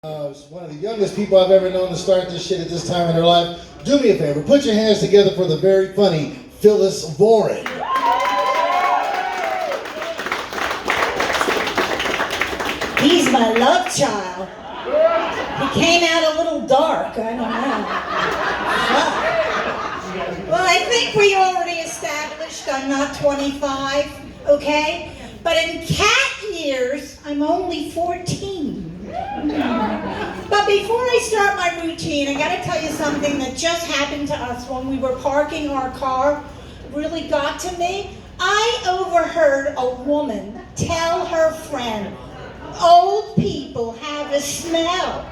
One of the youngest people I've ever known to start this shit at this time in their life. Do me a favor, put your hands together for the very funny Phyllis Voren. He's my love child. He came out a little dark, I don't know. Well, I think we already established I'm not 25, okay? But in cat years, I'm only 14. But before I start my routine, I gotta tell you something that just happened to us when we were parking our car. Really got to me. I overheard a woman tell her friend, "Old people have a smell."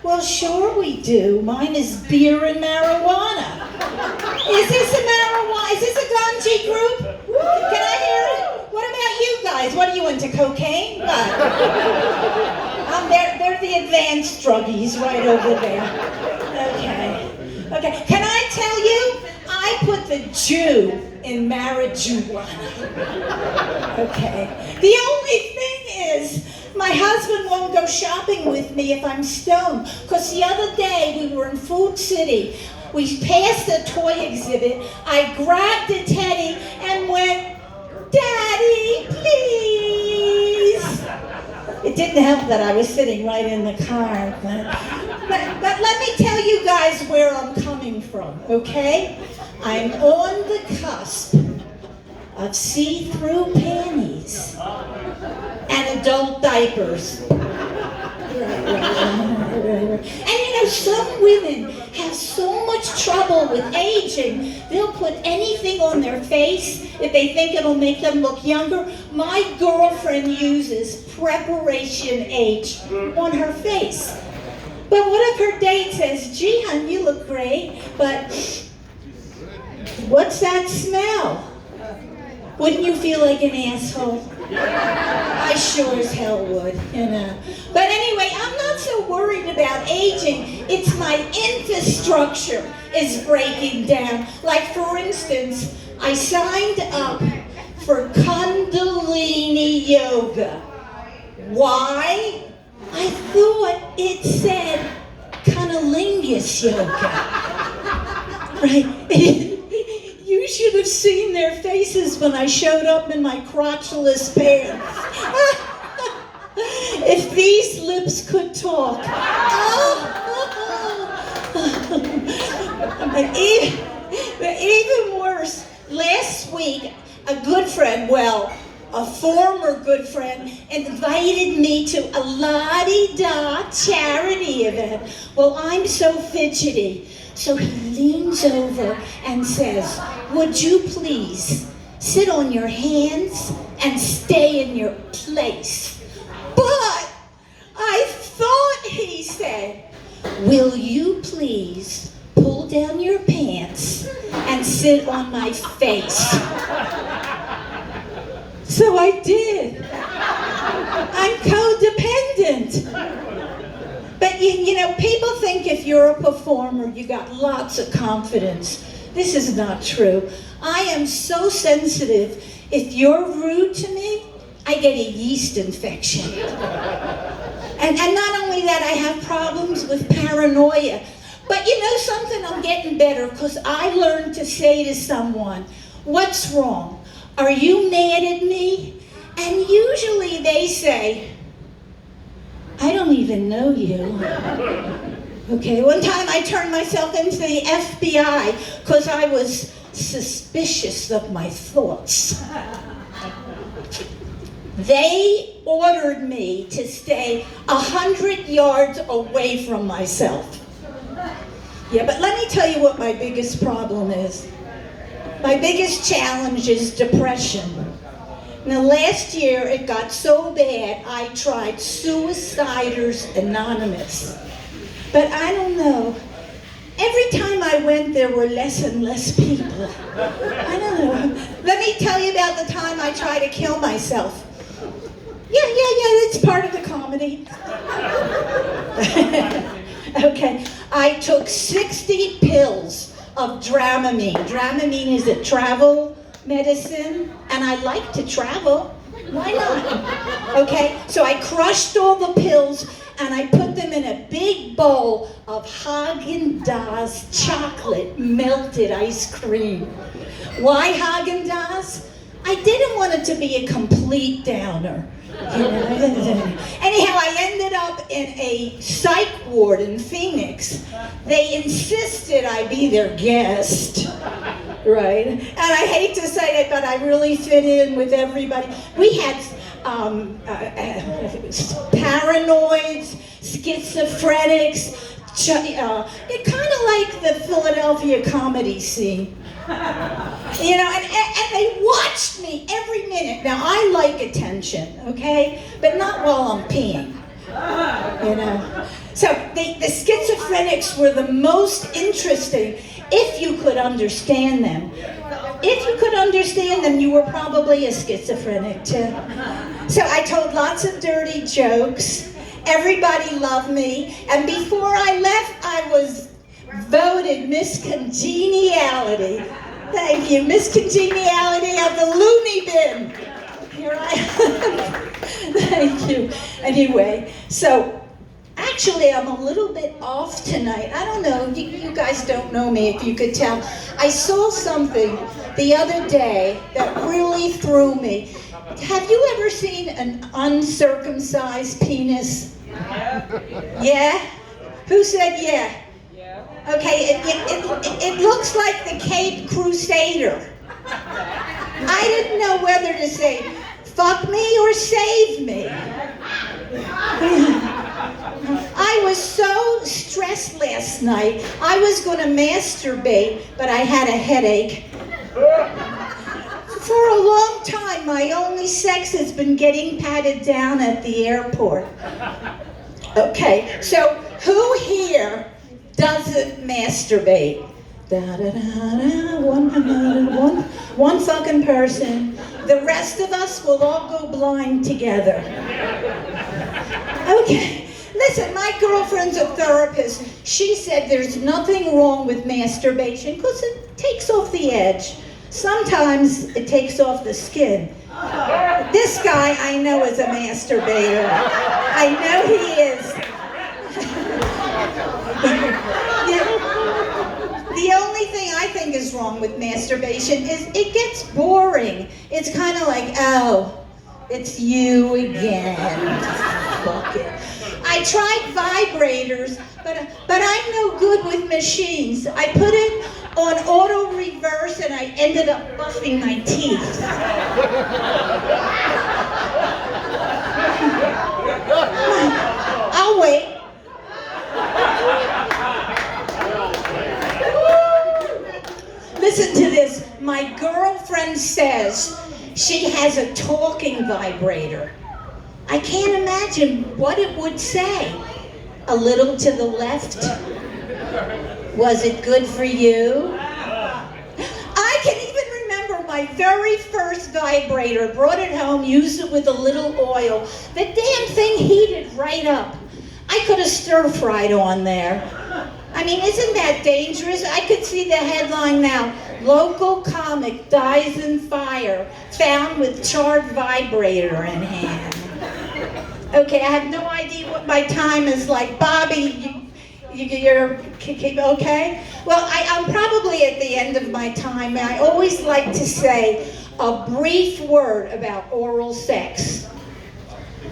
Well, sure we do. Mine is beer and marijuana. Is this a marijuana? Is this a ganji group? Can I hear it? What about you guys? What are you into, cocaine? They're the advanced druggies right over there. Okay. Can I tell you? I put the Jew in marijuana. Okay. The only thing is, my husband won't go shopping with me if I'm stoned. Because the other day we were in Food City. We passed a toy exhibit. I grabbed a teddy and went, "Daddy, please." It didn't help that I was sitting right in the car. But let me tell you guys where I'm coming from, okay? I'm on the cusp of see-through panties and adult diapers. And you know, some women have so much trouble with aging, they'll put anything on their face if they think it'll make them look younger. My girlfriend uses Preparation H on her face. But what if her date says, "Gee, hon, you look great, but what's that smell?" Wouldn't you feel like an asshole? I sure as hell would, you know. But anyway, I'm not so worried about aging. It's my infrastructure is breaking down. Like, for instance, I signed up for Kundalini Yoga. Why? I thought it said cunnilingus yoga. Right? You should have seen their faces when I showed up in my crotchless pants. If these lips could talk. But even worse, last week, a good friend, a former good friend, invited me to a la-di-da charity event. Well, I'm so fidgety. So he leans over and says, "Would you please sit on your hands and stay in your place?" But I thought he said, "Will you please pull down your pants and sit on my face?" So I did. I'm codependent. But you know, people think if you're a performer, you got lots of confidence. This is not true. I am so sensitive. If you're rude to me, I get a yeast infection. And not only that, I have problems with paranoia. But you know something, I'm getting better because I learned to say to someone, "What's wrong? Are you mad at me?" And usually they say, "I don't even know you." Okay, one time I turned myself into the FBI because I was suspicious of my thoughts. They ordered me to stay 100 yards away from myself. Yeah, but let me tell you what my biggest problem is. My biggest challenge is depression. Now, last year, it got so bad, I tried Suiciders Anonymous. But I don't know. Every time I went, there were less and less people. I don't know. Let me tell you about the time I tried to kill myself. Yeah, it's part of the comedy. Okay, I took 60 pills of Dramamine. Dramamine is a travel medicine, and I like to travel. Why not? Okay, so I crushed all the pills and I put them in a big bowl of Haagen-Dazs chocolate melted ice cream. Why Haagen-Dazs? I didn't want it to be a complete downer. Anyhow, I ended up in a psych ward in Phoenix. They insisted I be their guest, right? And I hate to say it, but I really fit in with everybody. We had paranoids, schizophrenics, it kind of like the Philadelphia comedy scene. You know, and they watched me every minute. Now, I like attention, okay? But not while I'm peeing, you know? So the schizophrenics were the most interesting, if you could understand them. If you could understand them, you were probably a schizophrenic too. So I told lots of dirty jokes. Everybody loved me. And before I left, I was voted Miss Congeniality. Thank you, Miss Congeniality of the Looney Bin. Here I am. Thank you. Anyway, so actually I'm a little bit off tonight. I don't know, you guys don't know me, if you could tell. I saw something the other day that really threw me. Have you ever seen an uncircumcised penis? Yeah? Who said yeah? Okay, it looks like the Cape Crusader. I didn't know whether to say, fuck me or save me. I was so stressed last night. I was going to masturbate, but I had a headache. For a long time, my only sex has been getting patted down at the airport. Okay, so who here doesn't masturbate? One fucking person. The rest of us will all go blind together. Okay, listen, my girlfriend's a therapist. She said there's nothing wrong with masturbation because it takes off the edge. Sometimes it takes off the skin. This guy I know is a masturbator. I know he is. The only thing I think is wrong with masturbation is it gets boring. It's kind of like, oh, it's you again. Fuck it. I tried vibrators, but I'm no good with machines. I put it on auto reverse and I ended up buffing my teeth. I'll wait. Listen to this. My girlfriend says she has a talking vibrator. I can't imagine what it would say. A little to the left. Was it good for you? I can even remember my very first vibrator. Brought it home, used it with a little oil. The damn thing heated right up. I could have stir-fried on there. I mean, isn't that dangerous? I could see the headline now. Local comic dies in fire, found with charred vibrator in hand. Okay, I have no idea what my time is like. Bobby, you're okay? Well, I'm probably at the end of my time, and I always like to say a brief word about oral sex.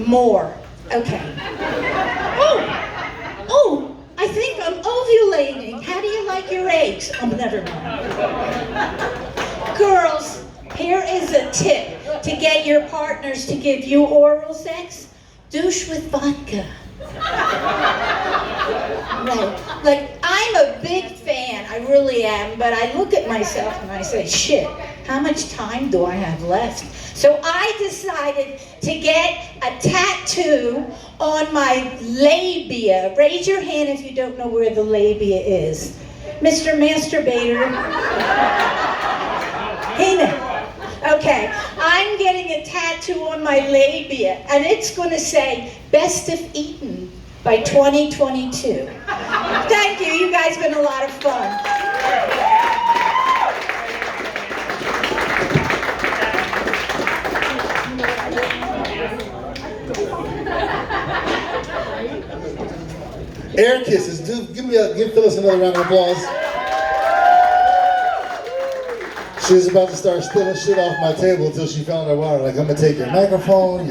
More. Okay. Oh, I think I'm ovulating. How do you like your eggs? Oh, never mind. Girls, here is a tip to get your partners to give you oral sex. Douche with vodka. Right. Like, I'm a big fan, I really am, but I look at myself and I say, shit, how much time do I have left? So I decided to get a tattoo on my labia. Raise your hand if you don't know where the labia is. Mr. Masturbator. Hey now. Okay, I'm getting a tattoo on my labia, and it's going to say, Best of Eden by 2022. Thank you, you guys have been a lot of fun. Air kisses. Give Phyllis another round of applause. She was about to start stealing shit off my table until she found her water. Like, I'm gonna take your microphone.